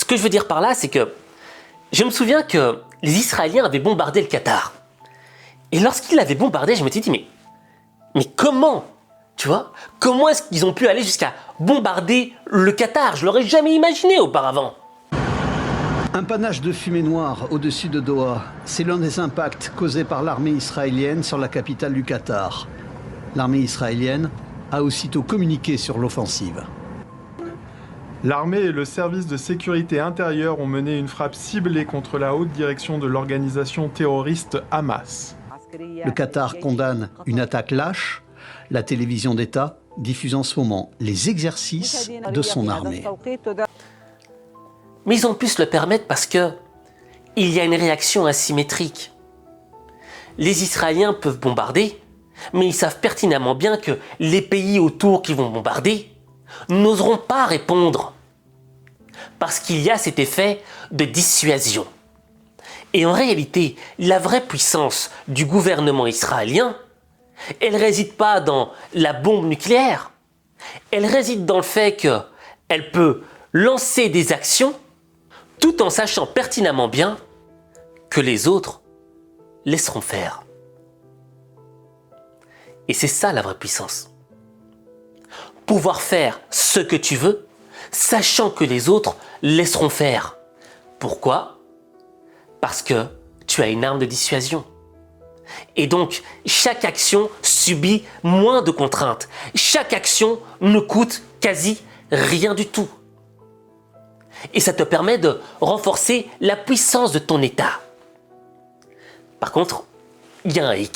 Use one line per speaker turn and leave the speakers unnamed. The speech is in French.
Ce que je veux dire par là, c'est que je me souviens que les Israéliens avaient bombardé le Qatar. Et lorsqu'ils l'avaient bombardé, je me suis dit, mais comment? Tu vois? Comment est-ce qu'ils ont pu aller jusqu'à bombarder le Qatar? Je l'aurais jamais imaginé auparavant.
Un panache de fumée noire au-dessus de Doha, c'est l'un des impacts causés par l'armée israélienne sur la capitale du Qatar. L'armée israélienne a aussitôt communiqué sur l'offensive.
L'armée et le service de sécurité intérieure ont mené une frappe ciblée contre la haute direction de l'organisation terroriste Hamas.
Le Qatar condamne une attaque lâche. La télévision d'État diffuse en ce moment les exercices de son armée.
Mais ils ont pu se le permettre parce que il y a une réaction asymétrique. Les Israéliens peuvent bombarder, mais ils savent pertinemment bien que les pays autour qui vont bombarder n'oseront pas répondre. Parce qu'il y a cet effet de dissuasion. Et en réalité, la vraie puissance du gouvernement israélien, elle ne réside pas dans la bombe nucléaire. Elle réside dans le fait qu'elle peut lancer des actions tout en sachant pertinemment bien que les autres laisseront faire. Et c'est ça la vraie puissance. Pouvoir faire ce que tu veux, sachant que les autres laisseront faire. Pourquoi? Parce que tu as une arme de dissuasion. Et donc, chaque action subit moins de contraintes. Chaque action ne coûte quasi rien du tout. Et ça te permet de renforcer la puissance de ton État. Par contre, il y a un hic.